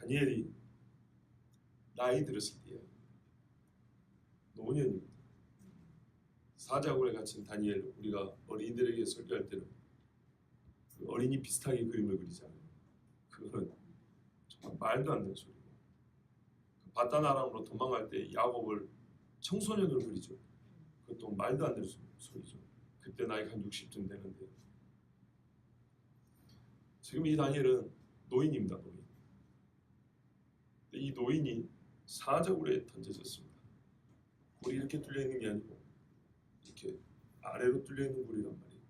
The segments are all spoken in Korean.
다니엘이 나이 들었을 때예요. 노년입니다. 사자굴에 갇힌 다니엘, 우리가 어린이들에게 설교할 때는 그 어린이 비슷하게 그림을 그리잖아요. 그거는 정말 말도 안 되는 소리고, 그 바단 아람으로 도망갈 때 야곱을 청소년으로 그리죠. 그것도 말도 안 되는 소리죠. 그때 나이가 한 60쯤 되는데, 지금 이 다니엘은 노인입니다. 노인. 이 노인이 사자굴에 던져졌습니다. 굴이 이렇게 뚫려 있는 게 아니고 이렇게 아래로 뚫려 있는 굴이란 말이에요.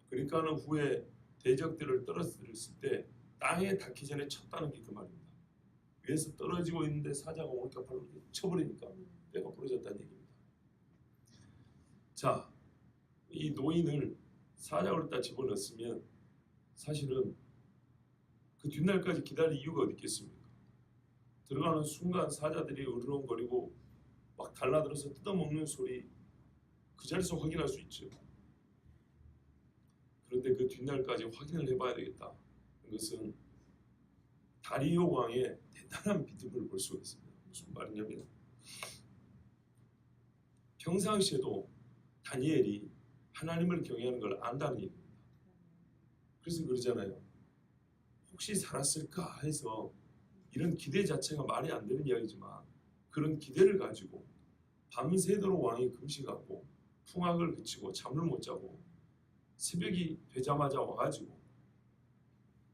그러니까는 후에 대적들을 떨어뜨렸을 때 땅에 닿기 전에 쳤다는 게 그 말입니다. 위에서 떨어지고 있는데 사자가 오니까 바로 쳐버리니까 뼈가 부러졌다는 얘기입니다. 자, 이 노인을 사자굴에다 집어넣었으면 사실은 그 뒷날까지 기다릴 이유가 어디 있겠습니까? 들어가는 순간 사자들이 으르렁거리고 막 달라들어서 뜯어먹는 소리 그 자리에서 확인할 수 있죠. 그런데 그 뒷날까지 확인을 해봐야 되겠다. 그것은 다리오 왕의 대단한 믿음을 볼 수가 있습니다. 무슨 말이냐면 평상시에도 다니엘이 하나님을 경외하는 걸 안다는 얘기입니다. 그래서 그러잖아요. 혹시 살았을까 해서 이런 기대 자체가 말이 안 되는 이야기지만 그런 기대를 가지고 밤새도록 왕이 금식하고 풍악을 그치고 잠을 못 자고 새벽이 되자마자 와가지고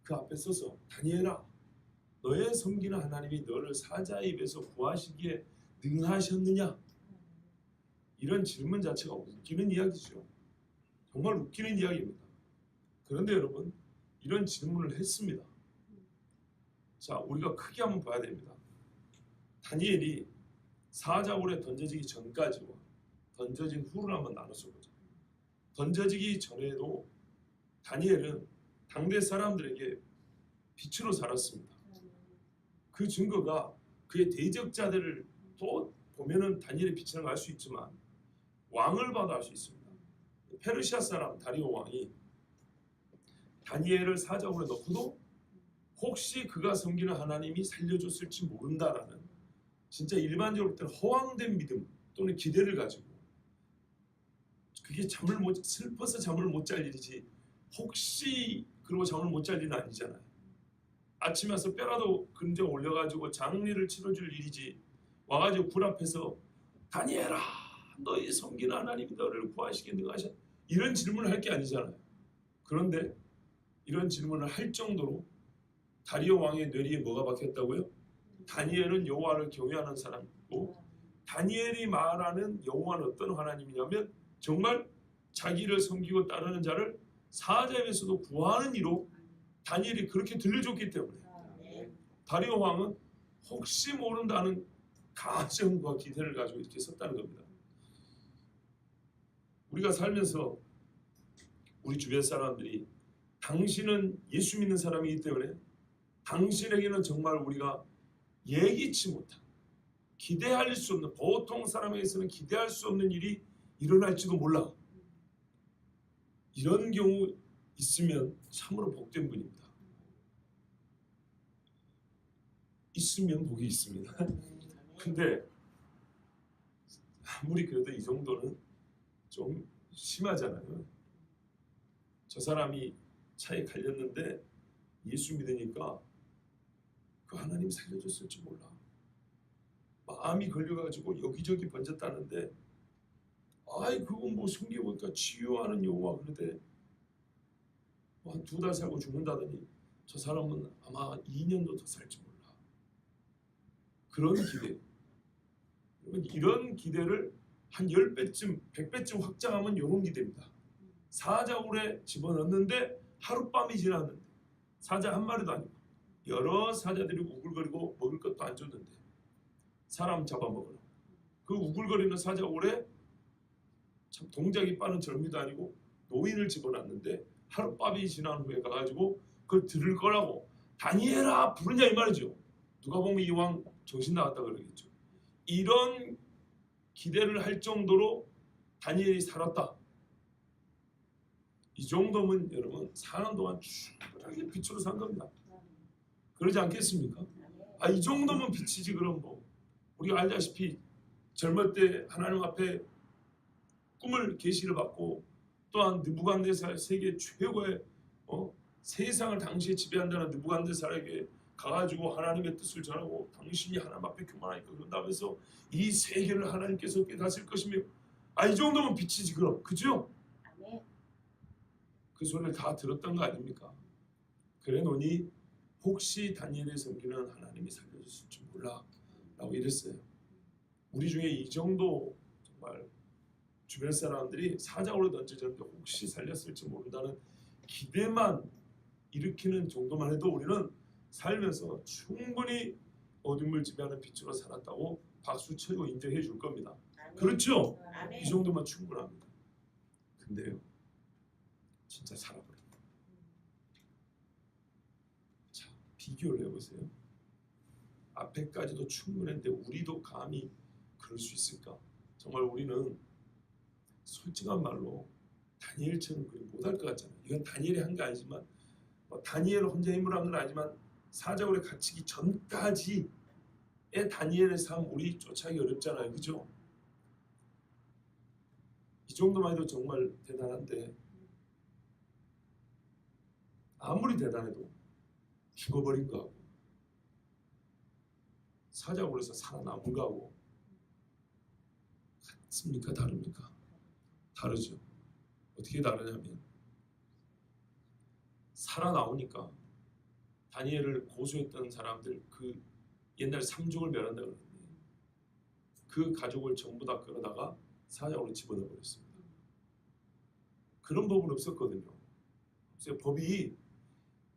그 앞에 서서 다니엘아, 너의 섬기는 하나님이 너를 사자의 입에서 구하시기에 능하셨느냐? 이런 질문 자체가 웃기는 이야기죠. 정말 웃기는 이야기입니다. 그런데 여러분, 이런 질문을 했습니다. 자, 우리가 크게 한번 봐야 됩니다. 다니엘이 사자굴에 던져지기 전까지와 던져진 후를 한번 나눠서 보자. 던져지기 전에도 다니엘은 당대 사람들에게 빛으로 살았습니다. 그 증거가 그의 대적자들을 또 보면은 다니엘의 빛이라는 걸 알 수 있지만 왕을 봐도 알 수 있습니다. 페르시아 사람 다리오 왕이 다니엘을 사자굴에 넣고도 혹시 그가 섬기는 하나님이 살려줬을지 모른다라는 진짜 일반적으로 볼 때는 허황된 믿음 또는 기대를 가지고 그게 슬퍼서 잠을 못 잘 일이지 혹시 그러고 잠을 못 잘 일은 아니잖아요. 아침에 와서 뼈라도 근정 올려가지고 장례를 치러줄 일이지 와가지고 굴 앞에서 다니엘아, 너희 섬기는 하나님이 너를 구하시기에 능하셔, 이런 질문을 할 게 아니잖아요. 그런데 이런 질문을 할 정도로 다리오 왕의 뇌리에 뭐가 박혔다고요? 다니엘은 여호와를 경외하는 사람이고 다니엘이 말하는 여호와는 어떤 하나님이냐면 정말 자기를 섬기고 따르는 자를 사자에서도 구하는 이로 다니엘이 그렇게 들려줬기 때문에 다리오 왕은 혹시 모른다는 가정과 기대를 가지고 이렇게 섰다는 겁니다. 우리가 살면서 우리 주변 사람들이 당신은 예수 믿는 사람이기 때문에 당신에게는 정말 우리가 예기치 못한 기대할 수 없는, 보통 사람에게서는 기대할 수 없는 일이 일어날지도 몰라. 이런 경우 있으면 참으로 복된 분입니다. 있으면 복이 있습니다. 근데 아무리 그래도 이 정도는 좀 심하잖아요. 저 사람이 차에 갈렸는데 예수 믿으니까 그 하나님 살려줬을지 몰라. 마음이 걸려가지고 여기저기 번졌다는데 아이 그건 뭐 숨겨보니까 치유하는 여호와 그러대. 한 2달 살고 죽는다더니 저 사람은 아마 2년도 더 살지 몰라. 그런 기대. 여러분, 이런 기대를 한 10배쯤 100배쯤 확장하면 이런 기대입니다. 사자굴에 집어넣는데 하룻밤이 지났는데 사자 한 마리도 아니고 여러 사자들이 우글거리고 먹을 것도 안 줬는데 사람 잡아먹으라. 그 우글거리는 사자굴에 참 동작이 빠른 젊이도 아니고 노인을 집어넣는데 하룻밤이 지난 후에 가가지고 그걸 들을 거라고 다니엘아 부르냐 이 말이죠. 누가 보면 이 왕 정신 나갔다 그러겠죠. 이런 기대를 할 정도로 다니엘이 살았다. 이 정도면 여러분 사는 동안 충분하게 빛으로 산 겁니다. 그러지 않겠습니까? 이 정도면 빛이지. 그럼 뭐 우리가 알다시피 젊을 때 하나님 앞에 꿈을 계시를 받고 또한 느부갓네살 세계 최고의 세상을 당시에 지배한다는 느부갓네살에게 가가지고 하나님의 뜻을 전하고 당신이 하나님 앞에 교만하니까 그런다면서 이 세계를 하나님께서 깨닫을 것이며 이 정도면 빛이지. 그럼 그죠? 그 소리를 다 들었던 거 아닙니까? 그래 놓니 혹시 다니엘의 섬기는 하나님이 살려줬을 줄 몰라 라고 이랬어요. 우리 중에 이 정도 정말 주변 사람들이 사자고로 던져졌는데 혹시 살렸을지 모른다는 기대만 일으키는 정도만 해도 우리는 살면서 충분히 어둠을 지배하는 빛으로 살았다고 박수 치고 인정해 줄 겁니다. 그렇죠? 이 정도만 충분합니다. 근데요, 진짜 살아버렸다. 자, 비교를 해보세요. 앞에까지도 충분했는데 우리도 감히 그럴 수 있을까? 정말 우리는 솔직한 말로 다니엘처럼 그리 못할 것 같잖아요. 이건 다니엘이 한 게 아니지만 다니엘 혼자 힘으로 한 건 아니지만 사자굴에 갇히기 전까지의 다니엘의 삶 우리 쫓아가기 어렵잖아요. 그죠? 이 정도만 해도 정말 대단한데 아무리 대단해도 죽어버린 거하고 사자굴에서 살아남은 거하고 같습니까? 다릅니까? 다르죠. 어떻게 다르냐면 살아나오니까 다니엘을 고소했던 사람들 그 옛날 삼족을 멸한다 그러는데 그 가족을 전부 다 끌어다가 사자굴로 집어넣어 버렸습니다. 그런 법은 없었거든요. 그래서 법이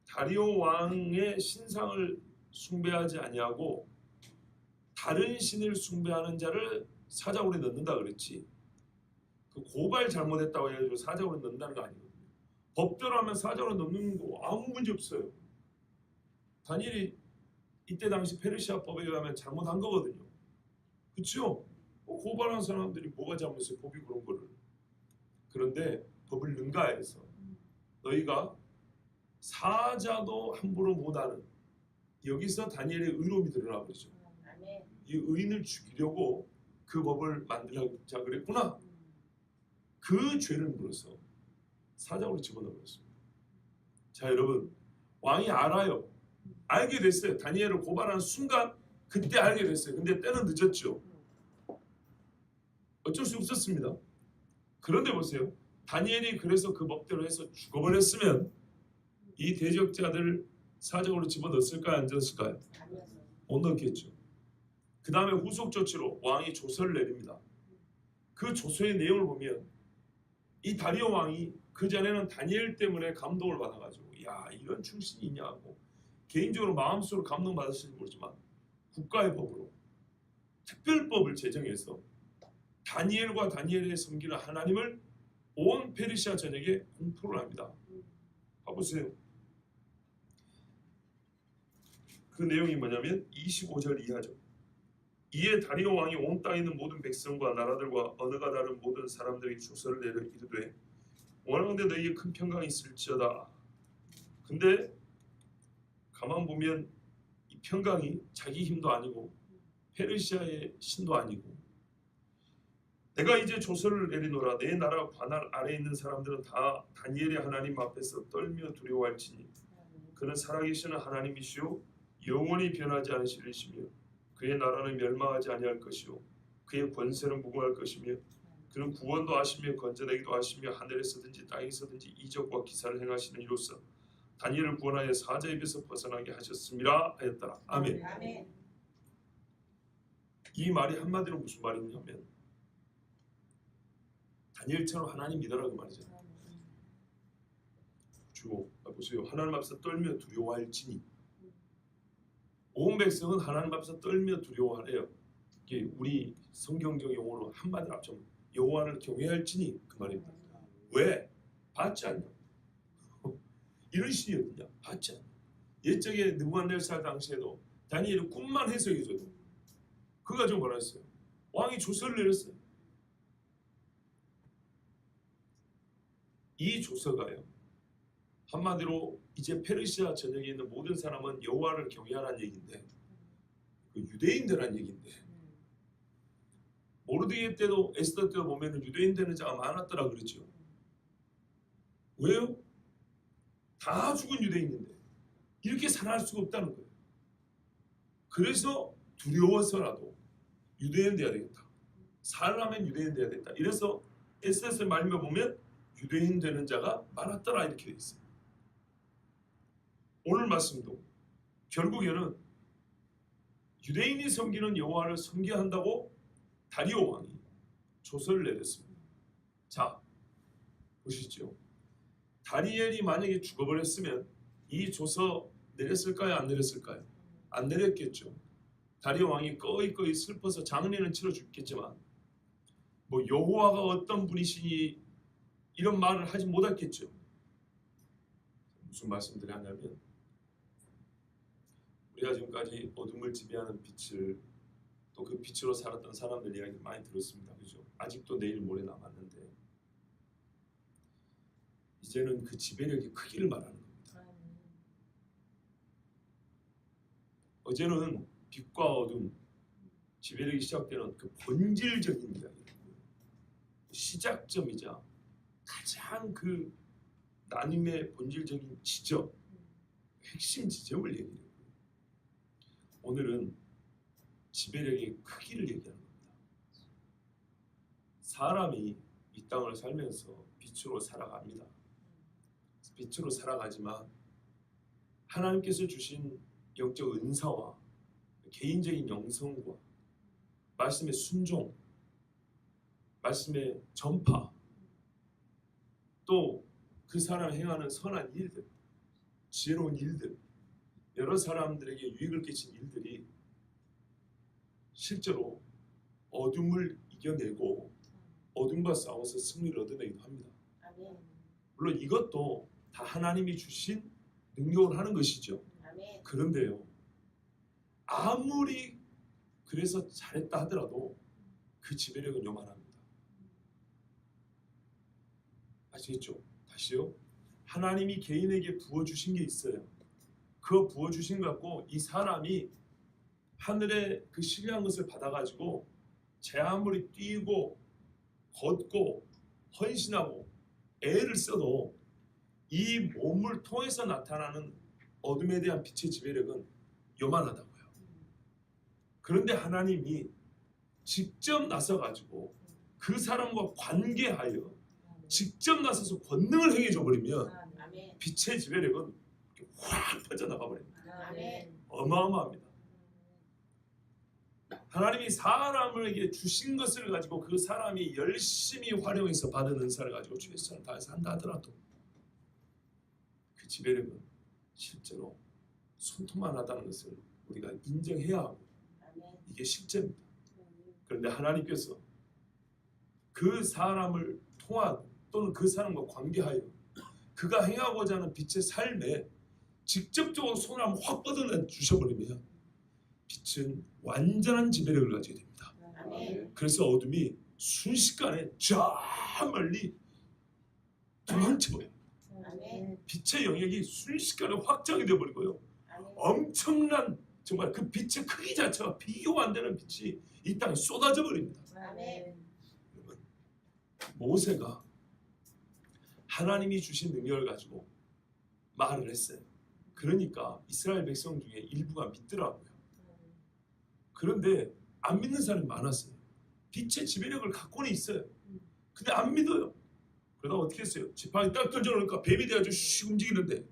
다리오 왕의 신상을 숭배하지 아니하고 다른 신을 숭배하는 자를 사자굴에 넣는다 그랬지. 그 고발 잘못했다고 해가지고 사자굴에 넣는다는 거 아니거든요. 법대로 하면 사자굴에 넣는 거 아무 문제 없어요. 다니엘이 이때 당시 페르시아 법에 의하면 잘못한 거거든요. 그렇죠? 고발한 사람들이 뭐가 잘못했어요? 법이 그런 거를. 그런데 법을 능가해서 너희가 사자도 함부로 못하는 여기서 다니엘의 의로움이 드러나 버리죠. 이 의인을 죽이려고 그 법을 만들자 그랬구나. 그 죄를 물어서 사자굴로 집어넣어 버렸습니다. 자, 여러분, 왕이 알아요. 알게 됐어요. 다니엘을 고발하는 순간 그때 알게 됐어요. 근데 때는 늦었죠. 어쩔 수 없었습니다. 그런데 보세요. 다니엘이 그래서 그 법대로 해서 죽어버렸으면 이 대적자들 사자굴로 집어넣었을까요? 안 넣었을까요? 못 넣었겠죠. 그 다음에 후속 조치로 왕이 조서를 내립니다. 그 조서의 내용을 보면 이 다리오 왕이 그 전에는 다니엘 때문에 감동을 받아가지고 야 이런 출신이 있냐고 개인적으로 마음속으로 감동받았을지 모르지만 국가의 법으로 특별법을 제정해서 다니엘과 다니엘의 섬기는 하나님을 온 페르시아 전역에 공포를 합니다. 봐보세요. 그 내용이 뭐냐면 25절 이하죠. 이에 다리오 왕이 온 땅에 있는 모든 백성과 나라들과 언어가 다른 모든 사람들에게 조서를 내려 이르되 원하건대 너희에게 큰 평강이 있을지어다. 근데 가만 보면 이 평강이 자기 힘도 아니고 페르시아의 신도 아니고 내가 이제 조서를 내리노라. 내 나라 관할 아래에 있는 사람들은 다 다니엘의 하나님 앞에서 떨며 두려워할지니 그는 살아계시는 하나님이시오 영원히 변하지 않으시리시며 그의 나라는 멸망하지 아니할 것이요 그의 권세는 무궁할 것이며 그는 구원도 하시며 건져내기도 하시며 하늘에서든지 땅에서든지 이적과 기사를 행하시는 이로써 다니엘을 구원하여 사자 입에서 벗어나게 하셨습니다 하였더라. 아멘. 아멘. 이 말이 한마디로 무슨 말이냐면 다니엘처럼 하나님 믿어라 그 말이잖아요. 주고 보세요. 하나님 앞에서 떨며 두려워할지니 온 백성은 하나님 앞에서 떨며 두려워하래요. 이게 우리 성경적 용어로 한마디로 합치면 여호와를 경외할지니 그 말입니다. 왜? 받지 않냐? 이런 신이었느냐? 받지 않냐? 옛적에 느부갓네살 당시에도 다니엘이 꿈만 해석해줘도 그거 가지고 뭐라 했어요? 왕이 조서를 내렸어요. 이 조서가요. 한마디로 이제 페르시아 전역에 있는 모든 사람은 여호와를 경외하라는 얘기인데 그 유대인들란 얘기인데 모르드게 때도 에스더 때도 보면 유대인 되는 자가 많았더라 그랬죠. 왜요? 다 죽은 유대인인데 이렇게 살아갈 수가 없다는 거예요. 그래서 두려워서라도 유대인 돼야 되겠다. 살려면 유대인 돼야 된다. 이래서 에스더의 말씀에 보면 유대인 되는 자가 많았더라 이렇게 돼 있어요. 오늘 말씀도 결국에는 유대인이 섬기는 여호와를 섬겨야 한다고 다리오 왕이 조서를 내렸습니다. 자, 보시죠. 다니엘이 만약에 죽어버렸으면 이 조서 내렸을까요? 안 내렸을까요? 안 내렸겠죠. 다리오 왕이 꺼이꺼이 슬퍼서 장례는 치러 죽겠지만 뭐 여호와가 어떤 분이시니 이런 말을 하지 못했겠죠. 무슨 말씀드리냐면 우리가 지금까지 어둠을 지배하는 빛을 또 그 빛으로 살았던 사람들 이야기 많이 들었습니다. 그죠? 아직도 내일 모레 남았는데 이제는 그 지배력의 크기를 말하는 겁니다. 어제는 빛과 어둠 지배력이 시작되는 그 본질적인 이야기였고요. 시작점이자 가장 그 나눔의 본질적인 지점, 핵심 지점을 얘기해요. 오늘은 지배력의 크기를 얘기하는 겁니다. 사람이 이 땅을 살면서 빛으로 살아갑니다. 빛으로 살아가지만 하나님께서 주신 영적 은사와 개인적인 영성과 말씀의 순종, 말씀의 전파, 또 그 사람 행하는 선한 일들, 지혜로운 일들, 여러 사람들에게 유익을 끼친 일들이 실제로 어둠을 이겨내고 어둠과 싸워서 승리를 얻어내기도 합니다. 물론 이것도 다 하나님이 주신 능력을 하는 것이죠. 그런데요, 아무리 그래서 잘했다 하더라도 그 지배력은 요만합니다. 아시겠죠? 다시요. 하나님이 개인에게 부어주신 게 있어요. 그 부어주신 것 갖고 이 사람이 하늘의 그 신뢰한 것을 받아가지고 제 아무리 뛰고 걷고 헌신하고 애를 써도 이 몸을 통해서 나타나는 어둠에 대한 빛의 지배력은 요만하다고요. 그런데 하나님이 직접 나서가지고 그 사람과 관계하여 직접 나서서 권능을 행해줘 버리면 빛의 지배력은 확 퍼져나가 버립니다. 어마어마합니다. 하나님이 사람에게 주신 것을 가지고 그 사람이 열심히 활용해서 받은 은사를 가지고 최선을 다해서 한다 하더라도 그 지배력은 실제로 손톱만하다는 것을 우리가 인정해야 하고 이게 실제입니다. 그런데 하나님께서 그 사람을 통한 또는 그 사람과 관계하여 그가 행하고자 하는 빛의 삶에 직접적으로 손을 한번 확 뻗어내 주셔버리면 빛은 완전한 지배력을 가지게 됩니다. 그래서 어둠이 순식간에 저 멀리 도망쳐버려요. 빛의 영역이 순식간에 확장이 되어버리고요. 엄청난 정말 그 빛의 크기 자체가 비교가 안 되는 빛이 이 땅에 쏟아져 버립니다. 모세가 하나님이 주신 능력을 가지고 말을 했어요. 그러니까 이스라엘 백성 중에 일부가 믿더라고요. 그런데 안 믿는 사람이 많았어요. 빛의 지배력을 갖고는 있어요. 근데 안 믿어요. 그러다 어떻게 했어요? 지팡이 딱 던져놓으니까 뱀이 돼가지고 슉 움직이는데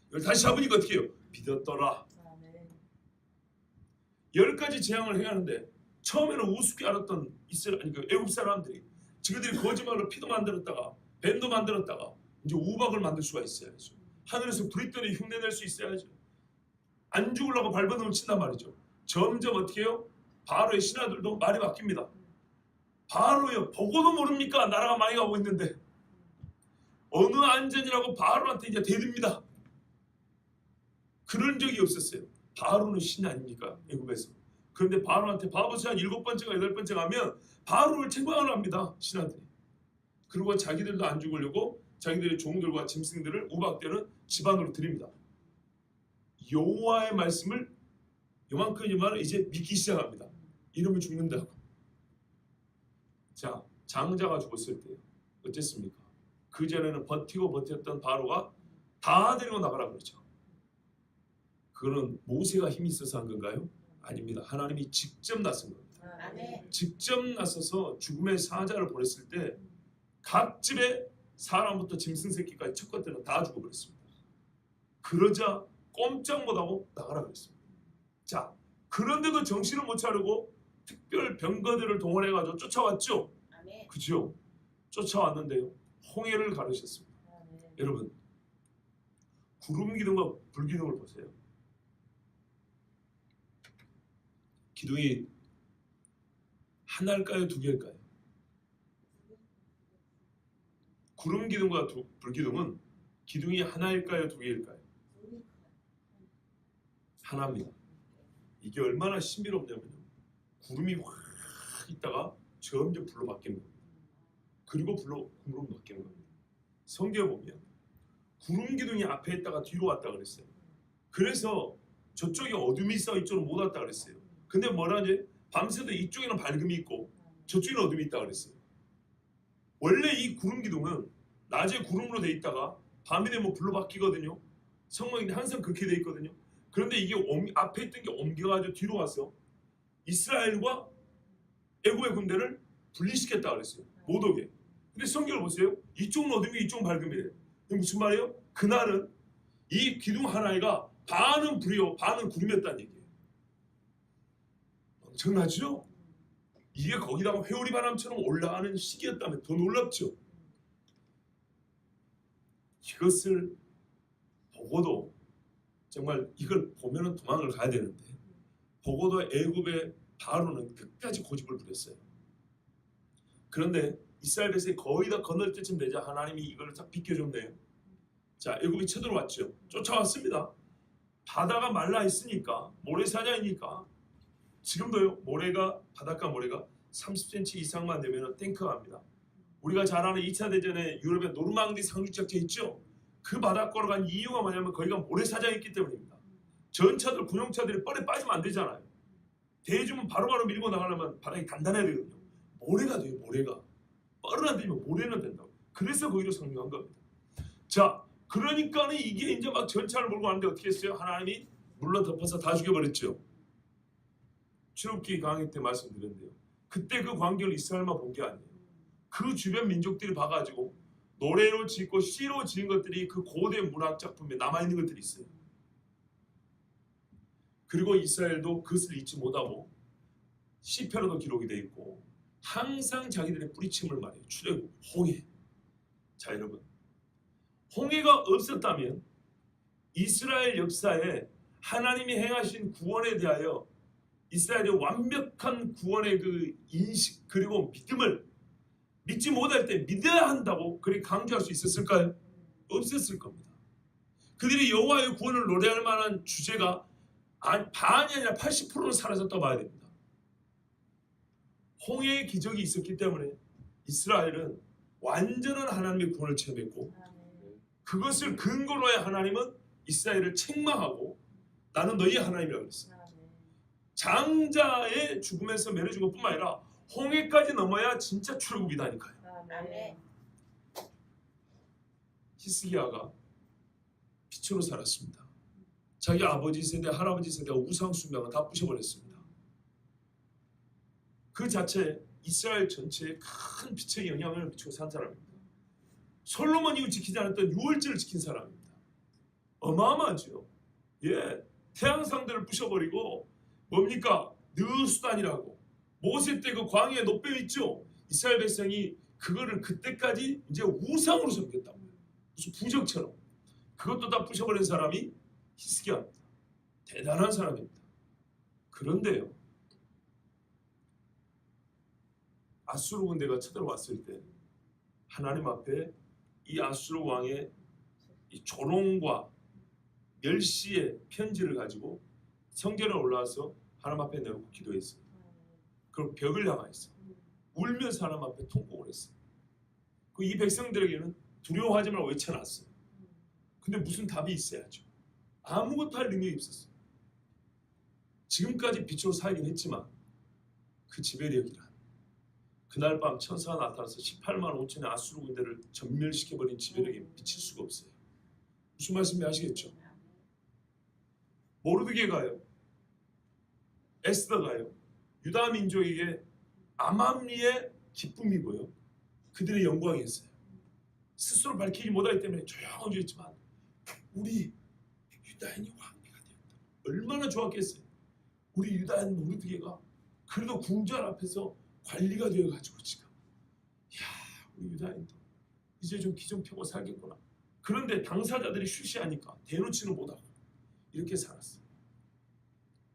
이걸 다시 잡으니까 어떻게 해요? 믿었더라. 10가지 재앙을 행하는데 처음에는 우습게 알았던 그 애굽 사람들이 지그들이 거짓말로 피도 만들었다가 뱀도 만들었다가 이제 우박을 만들 수가 있어야죠. 하늘에서 불이 떠내 흉내낼 수 있어야죠. 안 죽으려고 발버둥을 친단 말이죠. 점점 어떻게 해요? 바로의 신하들도 말이 바뀝니다. 바로요, 보고도 모릅니까? 나라가 많이 가고 있는데 어느 안전이라고 바로한테 이제 대듭니다. 그런 적이 없었어요. 바로는 신이 아닙니까? 애굽에서. 그런데 바로한테 바보새 한 7번째가 8번째 가면 바로를 책망을 합니다. 신하들이. 그리고 자기들도 안 죽으려고 자기들의 종들과 짐승들을 우박대는 집안으로 드립니다. 여호와의 말씀을 요만큼이지만 이제 믿기 시작합니다. 이러면 죽는다고. 자, 장자가 죽었을 때 어땠습니까? 그 전에는 버티고 버텼던 바로가 다 데리고 나가라 그러죠. 그거는 모세가 힘이 있어서 한 건가요? 아닙니다. 하나님이 직접 나선 겁니다. 직접 나서서 죽음의 사자를 보냈을 때 각 집에 사람부터 짐승 새끼까지 첫 것들은 다 죽어버렸습니다. 그러자 꼼짝 못하고 나가라 그랬습니다. 자, 그런데도 정신을 못 차리고 특별 병거들을 동원해가지고 쫓아왔죠. 그죠? 쫓아왔는데요. 홍해를 가르셨습니다. 여러분, 구름 기둥과 불 기둥을 보세요. 기둥이 하나일까요? 두 개일까요? 구름 기둥과 불 기둥은 기둥이 하나일까요? 두 개일까요? 하나입니다. 이게 얼마나 신비롭냐면요. 구름이 확 있다가 점점 불로 바뀌는 겁니다. 그리고 불로 바뀌는 겁니다. 성경에 보면 구름 기둥이 앞에 있다가 뒤로 왔다 그랬어요. 그래서 저쪽에 어둠이 있어 이쪽으로 못 왔다 그랬어요. 근데 뭐라지? 밤새도 이쪽에는 밝음이 있고 저쪽에는 어둠이 있다 그랬어요. 원래 이 구름 기둥은 낮에 구름으로 돼 있다가 밤이 되면 불로 바뀌거든요. 성경에 항상 그렇게 돼 있거든요. 그런데 이게 앞에 있던 게 옮겨가지고 뒤로 와서 이스라엘과 애굽의 군대를 분리시켰다 그랬어요. 못 오게. 근데 성경을 보세요. 이쪽은 어둠이 이쪽은 밝음이래요. 이게 무슨 말이에요? 그날은 이 기둥 하나가 반은 불이요 반은 구름이었다는 얘기예요. 엄청나죠? 이게 거기다가 회오리 바람처럼 올라가는 시기였다면 더 놀랍죠. 이것을 보고도 정말 이걸 보면은 도망을 가야 되는데 보고도 애굽의 바로는 끝까지 고집을 부렸어요. 그런데 이스라엘 백성이 거의 다 건널 때쯤 되자 하나님이 이걸 딱 비켜줬네요. 자, 애굽이 쳐들어왔죠. 쫓아왔습니다. 바다가 말라 있으니까 모래사장이니까 지금도요. 바닷가 모래가 30cm 이상만 되면 탱크가 갑니다. 우리가 잘 아는 2차 대전에 유럽의 노르망디 상륙작전 있죠. 그 바닷가로 간 이유가 뭐냐면 거기가 모래사장이 있기 때문입니다. 전차들 군용차들이 뻘에 빠지면 안 되잖아요. 대주면 바로바로 밀고 나가려면 바닥이 단단해야 되거든요. 모래가 돼요. 모래가 뻘은 안 되면 모래는 된다고. 그래서 거기로 상륙한 겁니다. 자, 그러니까는 이게 이제 막 전차를 몰고 가는데 어떻게 했어요? 하나님이 물로 덮어서 다 죽여버렸죠. 출애굽기 강의 때 말씀드렸는데요. 그때 그 광경을 이스라엘만 본 게 아니에요. 그 주변 민족들이 봐가지고 노래로 짓고 시로 지은 것들이 그 고대 문학 작품에 남아있는 것들이 있어요. 그리고 이스라엘도 그것을 잊지 못하고 시편에도 기록이 되어 있고 항상 자기들의 뿌리침을 말해요. 출애굽, 홍해. 자, 여러분, 홍해가 없었다면 이스라엘 역사에 하나님이 행하신 구원에 대하여 이스라엘의 완벽한 구원의 그 인식 그리고 믿음을 믿지 못할 때 믿어야 한다고 그렇게 강조할 수 있었을까요? 없었을 겁니다. 그들이 여호와의 구원을 노래할 만한 주제가 반이 아니라 80%는 사라졌다고 봐야 됩니다. 홍해의 기적이 있었기 때문에 이스라엘은 완전한 하나님의 구원을 체험했고 그것을 근거로 해 하나님은 이스라엘을 책망하고 나는 너희의 하나님이라고 그랬어요. 장자의 죽음에서 면해준 것뿐만 아니라 홍해까지 넘어야 진짜 출애굽이다니까요. 히스기야가 빛으로 살았습니다. 자기 아버지 세대, 할아버지 세대가 우상 숭배가 다 부셔버렸습니다. 그 자체 이스라엘 전체에 큰 빛의 영향을 미치고 산 사람입니다. 솔로몬 이후 지키지 않았던 유월절을 지킨 사람입니다. 어마어마하죠. 예, 태양상들을 부셔버리고 뭡니까? 느수단이라고 모세 때 그 광야에 노뱀 있죠. 이스라엘 백성이 그거를 그때까지 이제 우상으로 섬겼다고 해요. 무슨 부적처럼. 그것도 다 부셔버린 사람이 히스기야입니다. 대단한 사람입니다. 그런데요, 아수르 군대가 쳐들어왔을 때 하나님 앞에 이 아수르 왕의 이 조롱과 멸시의 편지를 가지고 성전에 올라와서 하나님 앞에 내놓고 기도했어요. 그리고 벽을 향하였어요. 울면서 하나님 앞에 통곡을 했어요. 그 이 백성들에게는 두려워하지 말고 외쳐놨어요. 근데 무슨 답이 있어야죠. 아무것도 할 능력이 없었어요. 지금까지 빛으로 살긴 했지만 그 지배력이란 그날 밤 천사가 나타나서 18만 5천의 아수르 군대를 전멸시켜버린 지배력에 미칠 수가 없어요. 무슨 말씀인지 아시겠죠? 모르드게가요, 에스더가요, 유다 민족에게 암암리의 기쁨이고요, 그들의 영광이었어요. 스스로 밝히지 못하기 때문에 조용히 있지만 우리 유다인이 왕비가 되었다. 얼마나 좋았겠어요. 우리 유다인 모르드게가 그래도 궁전 앞에서 관리가 되어가지고 지금 우리 유다인도 이제 좀 기 좀 펴고 살겠구나. 그런데 당사자들이 쉬쉬하니까 대놓지는 못하고 이렇게 살았어요.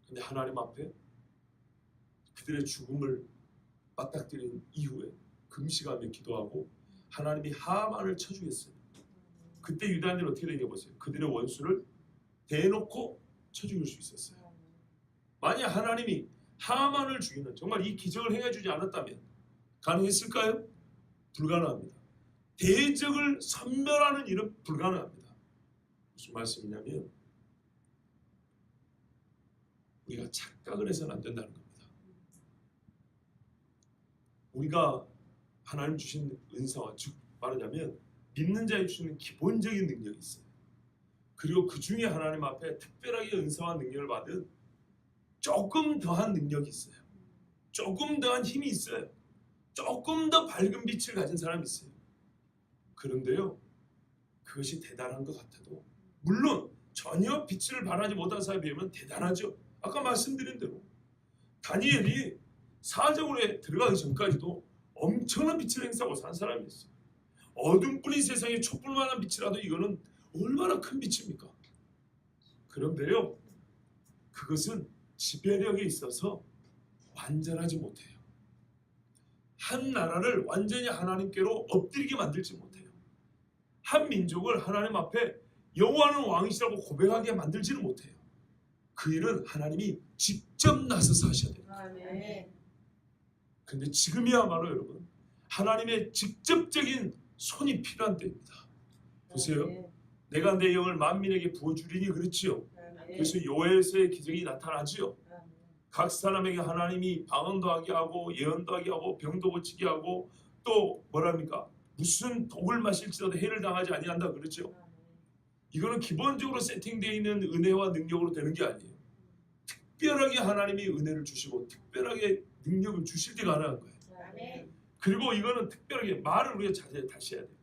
근데 하나님 앞에 그들의 죽음을 맞닥뜨린 이후에 금식하며 기도하고 하나님이 하만을 쳐주겠어요. 그때 유다인들은 어떻게 되냐 보세요. 그들의 원수를 대놓고 쳐 죽일 수 있었어요. 만약 하나님이 하만을 죽이는 정말 이 기적을 행해주지 않았다면 가능했을까요? 불가능합니다. 대적을 섬멸하는 일은 불가능합니다. 무슨 말씀이냐면 우리가 착각을 해서는 안 된다는 겁니다. 우리가 하나님 주신 은사와 즉 말하자면 믿는 자에 주시는 기본적인 능력이 있어요. 그리고 그 중에 하나님 앞에 특별하게 은사와 능력을 받은 조금 더한 능력이 있어요. 조금 더한 힘이 있어요. 조금 더 밝은 빛을 가진 사람이 있어요. 그런데요, 그것이 대단한 것 같아도 물론 전혀 빛을 발하지 못한 사람에 비하면 대단하죠. 아까 말씀드린 대로 다니엘이 사자굴에 들어가기 전까지도 엄청난 빛을 행사하고 산 사람이었어요. 어둠뿐인 세상에 촛불만한 빛이라도 이거는 얼마나 큰 빛입니까? 그런데요, 그것은 지배력에 있어서 완전하지 못해요. 한 나라를 완전히 하나님께로 엎드리게 만들지 못해요. 한 민족을 하나님 앞에 여호와는 왕이시라고 고백하게 만들지는 못해요. 그 일은 하나님이 직접 나서서 하셔야 돼요. 그런데 지금이야말로 여러분 하나님의 직접적인 손이 필요한 때입니다. 보세요. 내가 내 영을 만민에게 부어주리니 그렇지요. 그래서 요엘서의 기적이 나타나지요. 각 사람에게 하나님이 방언도 하게 하고 예언도 하게 하고 병도 고치게 하고 또 뭐랍니까? 무슨 독을 마실지라도 해를 당하지 아니한다 그렇죠. 이거는 기본적으로 세팅되어 있는 은혜와 능력으로 되는 게 아니에요. 특별하게 하나님이 은혜를 주시고 특별하게 능력을 주실 때 가능한 거예요. 그리고 이거는 특별하게 말을 우리가 다시 해야 돼요.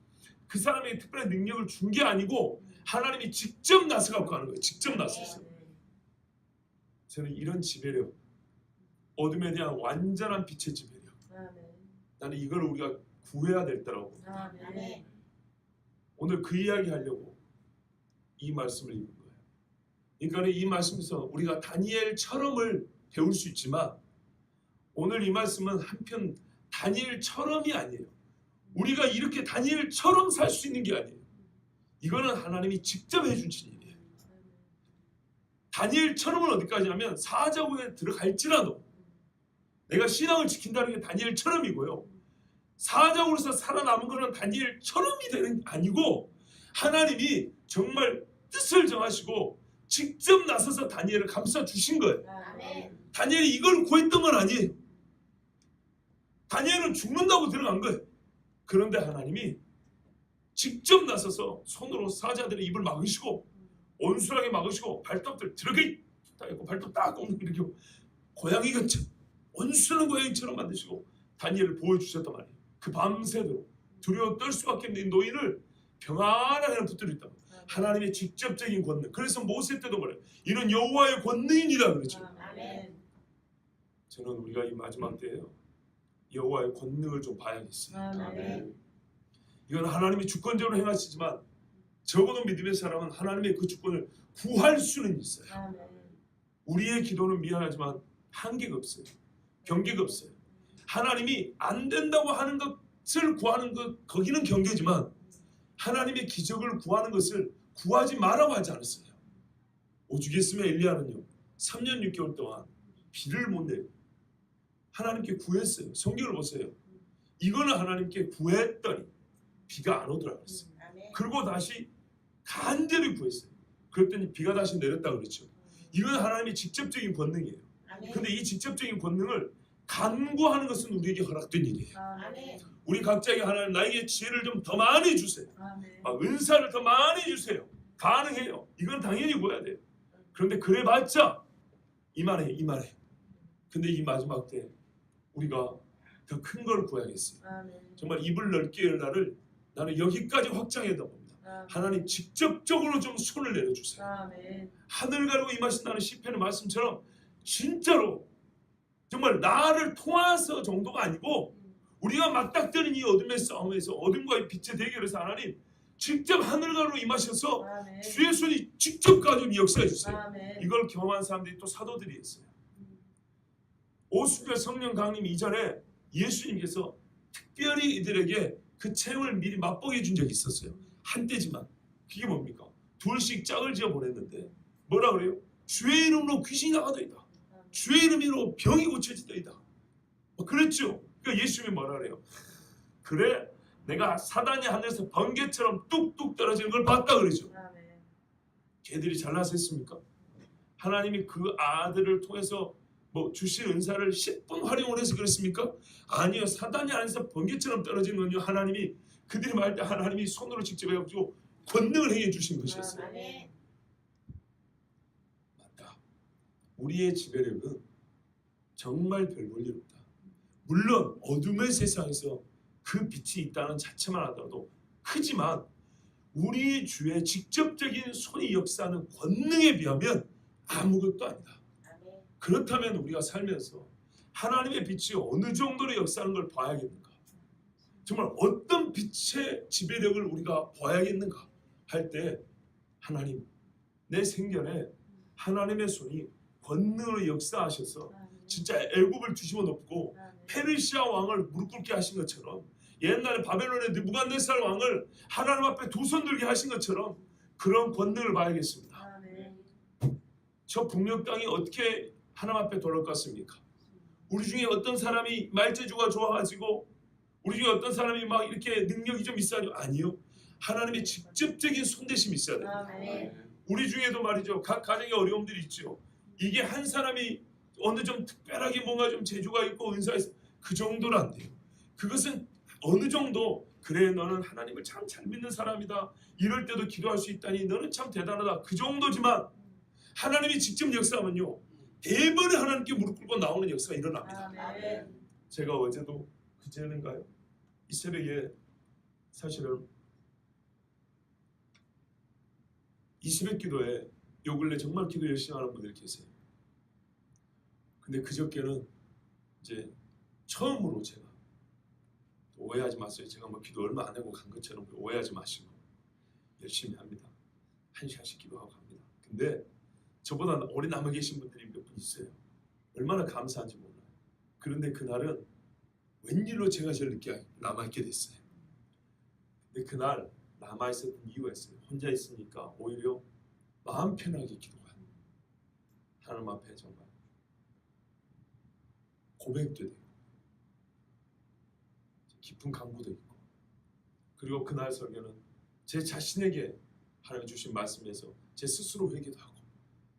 그 사람에게 특별한 능력을 준 게 아니고 하나님이 직접 나서 갖고 하는 거예요. 직접 나서서. 저는 이런 지배력, 어둠에 대한 완전한 빛의 지배력, 나는 이걸 우리가 구해야 될 때라고 봅니다. 오늘 그 이야기 하려고 이 말씀을 읽은 거예요. 그러니까 이 말씀에서 우리가 다니엘처럼을 배울 수 있지만 오늘 이 말씀은 한편 다니엘처럼이 아니에요. 우리가 이렇게 다니엘처럼 살 수 있는 게 아니에요. 이거는 하나님이 직접 해준 일이에요. 다니엘처럼은 어디까지 하면 사자굴에 들어갈지라도 내가 신앙을 지킨다는 게 다니엘처럼이고요. 사자굴에서 살아남은 거는 다니엘처럼이 되는 게 아니고 하나님이 정말 뜻을 정하시고 직접 나서서 다니엘을 감싸 주신 거예요. 다니엘이 이걸 구했던 건 아니에요. 다니엘은 죽는다고 들어간 거예요. 그런데 하나님이 직접 나서서 손으로 사자들의 입을 막으시고 온순하게 막으시고 발톱들 들어게 딱 했고 발톱 딱 꺾는 이렇게 고양이같이 온순한 고양이처럼 만드시고 다니엘을 보여주셨단 말이에요. 그 밤새도록 두려워 떨 수밖에 없는 노인을 평안하게 붙들었다. 하나님의 직접적인 권능. 그래서 모세 때도 그래요. 이는 여호와의 권능이니라 그러죠. 저는 우리가 이 마지막 때에요. 여호와의 권능을 좀 봐야겠어요. 이건 하나님이 주권적으로 행하시지만 적어도 믿음의 사람은 하나님의 그 주권을 구할 수는 있어요. 우리의 기도는 미안하지만 한계가 없어요. 경계가 없어요. 하나님이 안 된다고 하는 것을 구하는 것 거기는 경계지만 하나님의 기적을 구하는 것을 구하지 말라고 하지 않았어요. 오죽했으면 엘리야는요 3년 6개월 동안 비를 못 내요. 하나님께 구했어요. 성경을 보세요. 이거는 하나님께 구했더니 비가 안 오더라고요. 그리고 다시 간절히 구했어요. 그랬더니 비가 다시 내렸다 그랬죠. 이건 하나님의 직접적인 권능이에요. 근데 이 직접적인 권능을 간구하는 것은 우리에게 허락된 일이에요. 우리 각자에게 하나님 나에게 지혜를 좀 더 많이 주세요. 은사를 더 많이 주세요. 가능해요. 이건 당연히 구해야 돼요. 그런데 그래봤자 이만해. 근데 이 마지막 때 우리가 더 큰 걸 구해야겠어요. 정말 입을 넓게 열 날을 나는 여기까지 확장해야 봅니다. 하나님 직접적으로 좀 손을 내려주세요. 하늘 가르고 임하신다는 시편의 말씀처럼 진짜로 정말 나를 통해서 정도가 아니고 우리가 맞닥뜨리는 이 어둠의 싸움에서 어둠과의 빛의 대결에서 하나님 직접 하늘 가르고 임하셔서 주의 손이 직접 가지고 역사해 주세요. 이걸 경험한 사람들이 또 사도들이 있어요. 오순절 성령 강림 이전에 예수님께서 특별히 이들에게 그 체험을 미리 맛보게 해준 적이 있었어요. 한때지만. 그게 뭡니까? 둘씩 짝을 지어 보냈는데 뭐라 그래요? 주의 이름으로 귀신이 나가더이다. 주의 이름으로 병이 고쳐지더이다. 그랬죠. 그러니까 예수님이 뭐라 그래요? 그래 내가 사단이 하늘에서 번개처럼 뚝뚝 떨어지는 걸 봤다 그러죠. 걔들이 잘나서 했습니까? 하나님이 그 아들을 통해서 뭐 주신 은사를 10분 활용을 해서 그랬습니까? 아니요. 사단이 안에서 번개처럼 떨어지는 건요. 하나님이 그들이 말할 때 하나님이 손으로 직접 해가지고 권능을 행해 주신 것이었어요. 맞다. 우리의 지배력은 정말 별 볼 일 없다. 물론 어둠의 세상에서 그 빛이 있다는 자체만 하더라도 크지만 우리 주의 직접적인 손이 역사하는 권능에 비하면 아무것도 아니다. 그렇다면 우리가 살면서 하나님의 빛이 어느 정도로 역사하는 걸 봐야겠는가? 정말 어떤 빛의 지배력을 우리가 봐야겠는가? 할 때 하나님 내 생전에 하나님의 손이 권능으로 역사하셔서 진짜 애굽을 뒤집어 놓고 페르시아 왕을 무릎 꿇게 하신 것처럼 옛날에 바벨론의 느부갓네살 왕을 하나님 앞에 두 손 들게 하신 것처럼 그런 권능을 봐야겠습니다. 저 북녘 땅이 어떻게 하나님 앞에 돌아갔습니까? 우리 중에 어떤 사람이 말재주가 좋아가지고 우리 중에 어떤 사람이 막 이렇게 능력이 좀 있어요? 아니요. 하나님의 직접적인 손대심이 있어야 됩니다. 우리 중에도 말이죠. 각 가정에 어려움들이 있죠. 이게 한 사람이 어느 좀 특별하게 뭔가 좀 재주가 있고 은사가 있어 그 정도는 안 돼요. 그것은 어느 정도 그래 너는 하나님을 참 잘 믿는 사람이다. 이럴 때도 기도할 수 있다니 너는 참 대단하다. 그 정도지만 하나님이 직접 역사하면요. 대번에 하나님께 무릎 꿇고 나오는 역사가 일어납니다. 제가 어제도 그제는가요? 이 새벽에 사실은 이 새벽 기도에 요 근래 정말 기도 열심히 하는 분들이 계세요. 근데 그저께는 이제 처음으로 제가 오해하지 마세요. 제가 뭐 기도 얼마 안 하고 간 것처럼 오해하지 마시고 열심히 합니다. 1시간씩 기도하고 갑니다. 근데 저보다 오래 남아 계신 분들이 몇 분 있어요. 얼마나 감사한지 몰라요. 그런데 그날은 웬일로 제가 제일 늦게 남아있게 됐어요. 근데 그날 남아있었던 이유가 있어요. 혼자 있으니까 오히려 마음 편하게 기도가 하나님 앞에 정말 고백도 되고 깊은 간구도 있고 그리고 그날 설교는 제 자신에게 하나님 주신 말씀에서 제 스스로 회개도 하고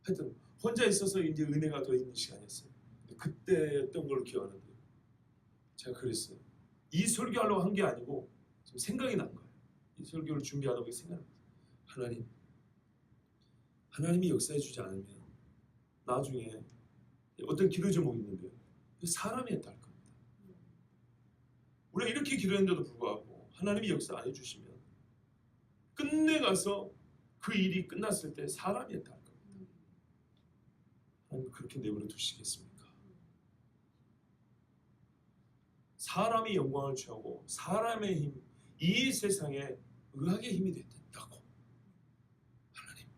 하여튼 혼자 있어서 이제 은혜가 더 있는 시간이었어요. 그때였던 걸 기억하는데 제가 그랬어요. 이 설교하려고 한 게 아니고 좀 생각이 난 거예요. 이 설교를 준비하다 보니 생각이 났어요. 하나님이 역사해 주지 않으면 나중에 어떤 기도 제목이 있는데요. 사람이 했다 할 겁니다. 우리가 이렇게 기도했는데도 불구하고 하나님이 역사 안 해주시면 끝내 가서 그 일이 끝났을 때 사람이 했다 할 겁니다. 하나님 그렇게 내버려 두시겠습니까? 사람이 영광을 취하고 사람의 힘, 이 세상에 의학의 힘이 됐다고 하나님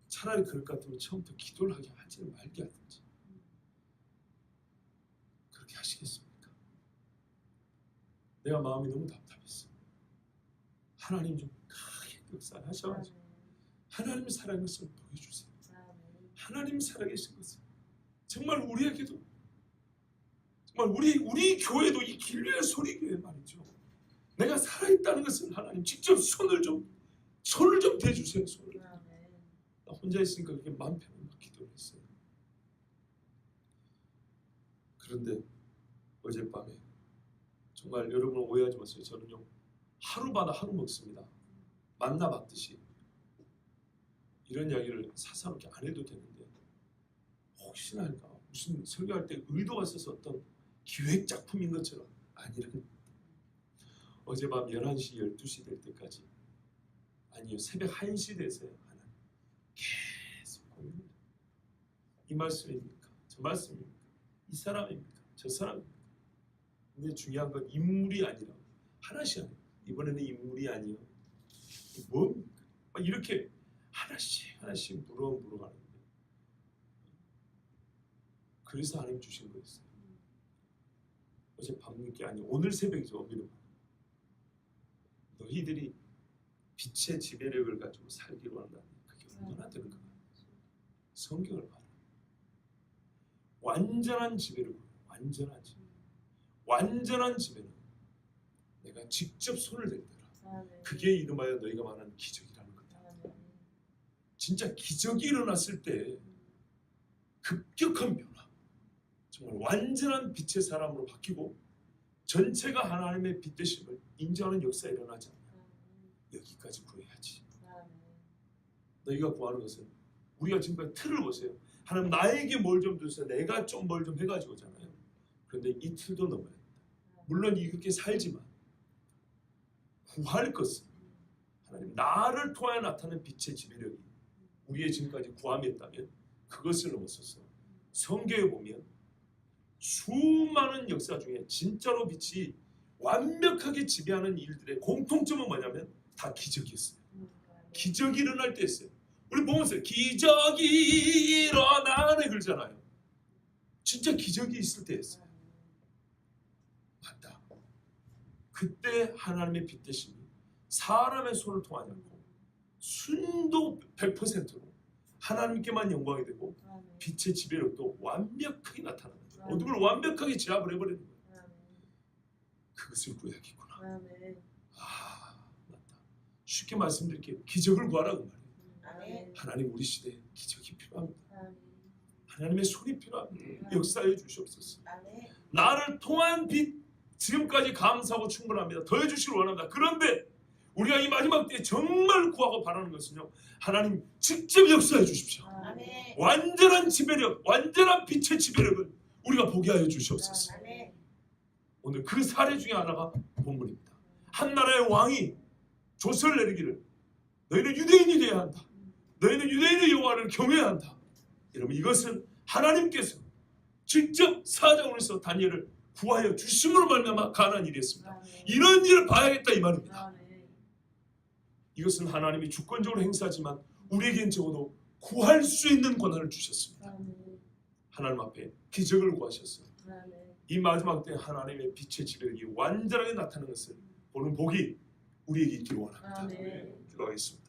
차라리 그럴 것 같으면 처음부터 기도를 하게 하지 말게 하든지 그렇게 하시겠습니까? 내가 마음이 너무 답답했어. 하나님 좀 크게 역사를 하셔가지고 하나님 살아계신 것을 보여주세요. 하나님 살아계신 것을 정말 우리에게도 정말 우리 교회도 이 길류의 소리교회 말이죠. 내가 살아있다는 것을 하나님 직접 손을 좀 대주세요. 손을. 나 혼자 있으니까 그렇게 마음 편히 막 기도를 했어요. 그런데 어젯밤에 정말 여러분 오해하지 마세요. 저는요 하루마다 하루 먹습니다. 만나 받듯이. 이런 이야기를 사사롭게 안 해도 되는데 혹시나 할까 무슨 설교할 때 의도가 있어서 어떤 기획 작품인 것처럼 아니라는, 어젯밤 11시 12시 될 때까지, 아니요 새벽 1시 돼서요 하나님 계속 고민합니다. 이 말씀입니까? 저 말씀입니까? 이 사람입니까? 저 사람입니까? 근데 중요한 건 인물이 아니라 하나씩 아니에요. 이번에는 인물이 아니요 뭡니까? 막 이렇게 하나씩 물어가는데, 그래서 하나님 주신 거였어요. 어제 밤늦게, 아니 오늘 새벽이죠. 믿음. 너희들이 빛의 지배력을 가지고 살기로 한다. 그게 얼마나 되는가? 성경을 봐라. 완전한 지배력으로, 완전한 지배는 내가 직접 손을 댄다. 그게 이름하여 너희가 말하는 기적이라는 거다. 진짜 기적이 일어났을 때 급격한 변화, 정말 완전한 빛의 사람으로 바뀌고 전체가 하나님의 빛 되심을 인정하는 역사가 일어나지 않냐. 여기까지 구해야지. 너희가 구하는 것은, 우리가 지금까지 틀을 보세요. 하나님 나에게 뭘 좀 주세요. 내가 좀 뭘 좀 해가지고잖아요. 그런데 이 틀도 넘어야 된다. 물론 이렇게 살지만 구할 것은 하나님 나를 통하여 나타나는 빛의 지배력이 우리의 지금까지 구함이 있다면 그것을 넘어서서 성경에 보면 수많은 역사 중에 진짜로 빛이 완벽하게 지배하는 일들의 공통점은 뭐냐면 다 기적이었어요. 기적이 일어날 때였어요. 우리 보면서 기적이 일어나네 그러잖아요. 진짜 기적이 있을 때였어요. 맞다. 그때 하나님의 빛 되심이 사람의 손을 통하지 않고 순도 100%로 하나님께만 영광이 되고 빛의 지배력도 완벽하게 나타나는 거예요. 어둠을 완벽하게 제압을 해버리는 거예요. 그것을 구해야겠구나. 맞다. 쉽게 말씀드릴게요. 기적을 구하라고 말해요. 하나님 우리 시대에 기적이 필요합니다. 하나님의 손이 필요합니다. 역사해 주시옵소서. 나를 통한 빛 지금까지 감사하고 충분합니다. 더해 주시길 원합니다. 그런데 우리가 이 마지막 때에 정말 구하고 바라는 것은요, 하나님 직접 역사해 주십시오. 완전한 지배력, 완전한 빛의 지배력을 우리가 보게 하여 주시옵소서. 오늘 그 사례 중에 하나가 본문입니다. 한 나라의 왕이 조서를 내리기를 너희는 유대인이 되어야 한다. 너희는 유대인의 여호와를 경외해야 한다. 여러분 이것은 하나님께서 직접 사자원에서 다니엘을 구하여 주심으로 말미암아 가능한 일이었습니다. 이런 일을 봐야겠다 이 말입니다. 이것은 하나님이 주권적으로 행사하지만 우리에겐 적어도 구할 수 있는 권한을 주셨습니다. 하나님 앞에 기적을 구하셨어요. 이 마지막 때 하나님의 빛의 지배력이 완전하게 나타나는 것을 보는 복이 우리에게 있기를 원합니다. 기도하겠습니다.